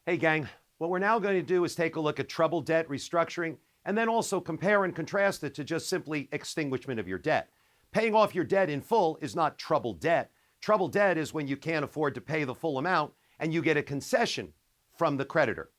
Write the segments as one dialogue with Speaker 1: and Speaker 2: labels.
Speaker 1: Hey gang, what we're now going to do is take a look at troubled debt restructuring and then also compare and contrast it to just simply extinguishment of your debt. Paying off your debt in full is not troubled debt. Troubled debt is when you can't afford to pay the full amount and you get a concession from the creditor.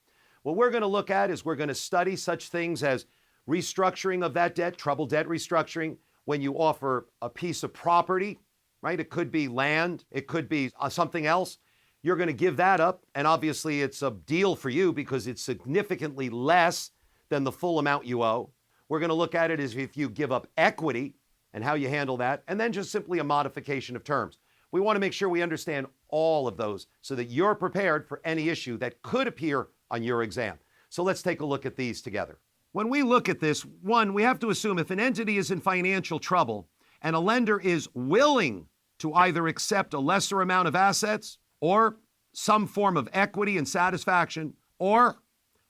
Speaker 1: What we're going to look at is we're going to study such things as restructuring of that debt, troubled debt restructuring, when you offer a piece of property, right? It could be land, it could be something else. You're going to give that up, and obviously it's a deal for you because it's significantly less than the full amount you owe. We're going to look at it as if you give up equity and how you handle that, and then just simply a modification of terms. We want to make sure we understand all of those so that you're prepared for any issue that could appear on your exam. So let's take a look at these together. When we look at this, one, we have to assume if an entity is in financial trouble and a lender is willing to either accept a lesser amount of assets or some form of equity and satisfaction, or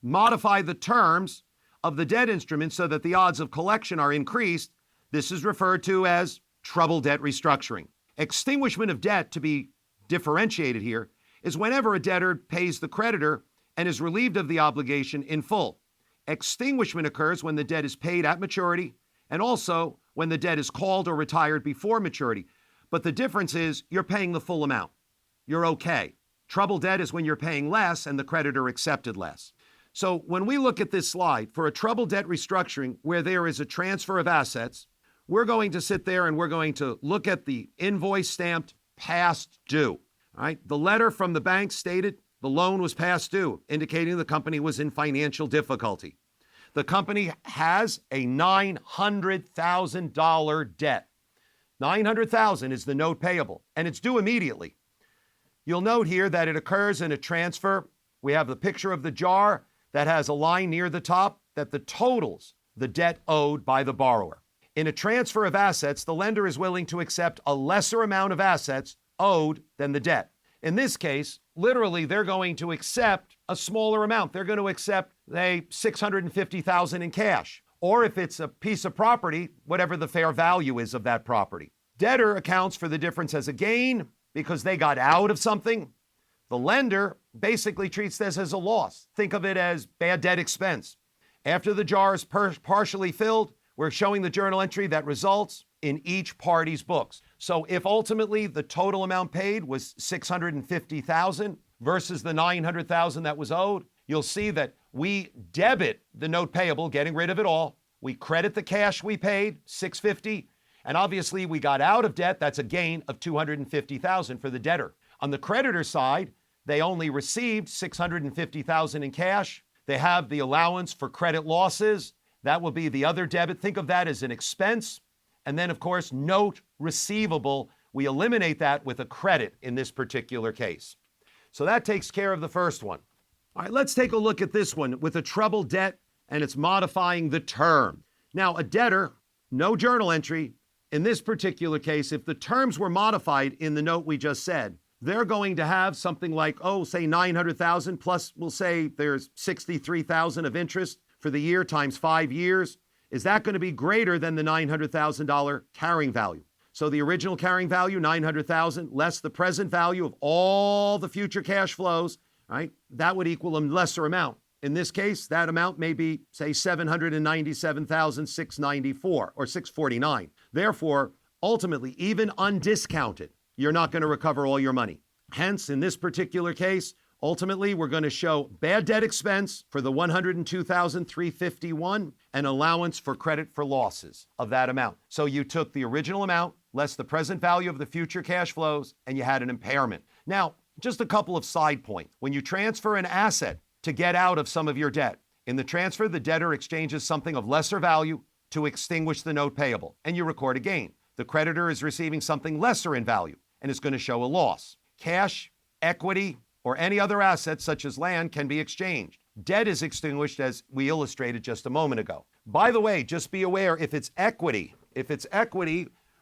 Speaker 1: modify the terms of the debt instrument so that the odds of collection are increased, this is referred to as troubled debt restructuring. Extinguishment of debt, to be differentiated here, is whenever a debtor pays the creditor and is relieved of the obligation in full. Extinguishment occurs when the debt is paid at maturity and also when the debt is called or retired before maturity. But the difference is you're paying the full amount. You're okay. Troubled debt is when you're paying less and the creditor accepted less. So when we look at this slide for a troubled debt restructuring where there is a transfer of assets, we're going to sit there and we're going to look at the invoice stamped past due. All right. The letter from the bank stated the loan was past due, indicating the company was in financial difficulty. The company has a $900,000 debt. $900,000 is the note payable, and it's due immediately. You'll note here that it occurs in a transfer. We have the picture of the jar that has a line near the top that totals the debt owed by the borrower. In a transfer of assets, the lender is willing to accept a lesser amount of assets owed than the debt. In this case, literally, they're going to accept a smaller amount. They're going to accept, say, $650,000 in cash. Or if it's a piece of property, whatever the fair value is of that property. Debtor accounts for the difference as a gain because they got out of something. The lender basically treats this as a loss. Think of it as bad debt expense. After the jar is partially filled, we're showing the journal entry that results in each party's books. So if ultimately the total amount paid was $650,000 versus the $900,000 that was owed, you'll see that we debit the note payable, getting rid of it all. We credit the cash we paid, $650,000. And obviously we got out of debt. That's a gain of $250,000 for the debtor. On the creditor side, they only received $650,000 in cash. They have the allowance for credit losses. That will be the other debit. Think of that as an expense. And then, of course, note receivable. We eliminate that with a credit in this particular case. So that takes care of the first one. All right, let's take a look at this one with a troubled debt, and it's modifying the term. Now, a debtor, no journal entry. In this particular case, if the terms were modified in the note we just said, they're going to have something like, say $900,000 plus, we'll say there's $63,000 of interest for the year times 5 years. Is that going to be greater than the $900,000 carrying value? So the original carrying value, $900,000, less the present value of all the future cash flows, right? That would equal a lesser amount. In this case, that amount may be, say, $797,694 or $649. Therefore, ultimately, even undiscounted, you're not going to recover all your money. Hence, in this particular case, ultimately, we're going to show bad debt expense for the $102,351 and allowance for credit for losses of that amount. So you took the original amount, less the present value of the future cash flows, and you had an impairment. Now, just a couple of side points. When you transfer an asset to get out of some of your debt, in the transfer, the debtor exchanges something of lesser value to extinguish the note payable, and you record a gain. The creditor is receiving something lesser in value, and it's going to show a loss. Cash, equity, or any other asset such as land can be exchanged. Debt is extinguished as we illustrated just a moment ago. By the way, just be aware if it's equity,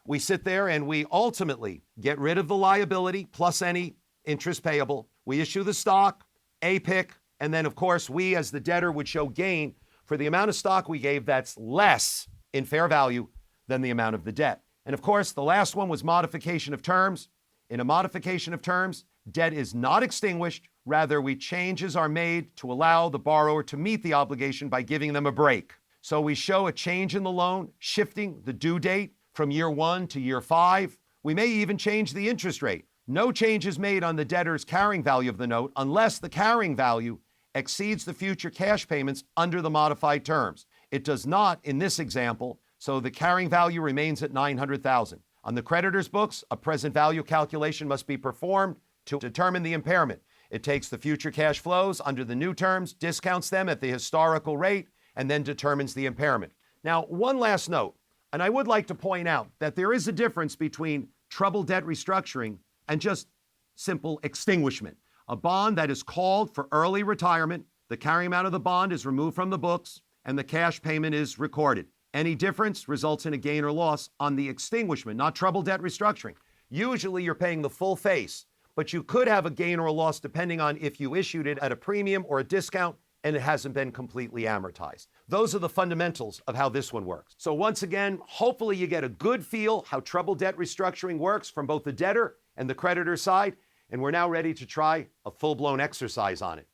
Speaker 1: we sit there and we ultimately get rid of the liability plus any interest payable. We issue the stock, APIC, and then of course we as the debtor would show gain for the amount of stock we gave that's less in fair value than the amount of the debt. And of course, the last one was modification of terms. In a modification of terms, debt is not extinguished. Rather, changes are made to allow the borrower to meet the obligation by giving them a break. So we show a change in the loan, shifting the due date from year 1 to year 5. We may even change the interest rate. No change is made on the debtor's carrying value of the note unless the carrying value exceeds the future cash payments under the modified terms. It does not in this example, so the carrying value remains at $900,000. On the creditor's books, a present value calculation must be performed to determine the impairment. It takes the future cash flows under the new terms, discounts them at the historical rate, and then determines the impairment. Now, one last note, and I would like to point out that there is a difference between troubled debt restructuring and just simple extinguishment. A bond that is called for early retirement, the carrying amount of the bond is removed from the books, and the cash payment is recorded. Any difference results in a gain or loss on the extinguishment, not troubled debt restructuring. Usually you're paying the full face, but you could have a gain or a loss depending on if you issued it at a premium or a discount and it hasn't been completely amortized. Those are the fundamentals of how this one works. So once again, hopefully you get a good feel how troubled debt restructuring works from both the debtor and the creditor side, and we're now ready to try a full-blown exercise on it.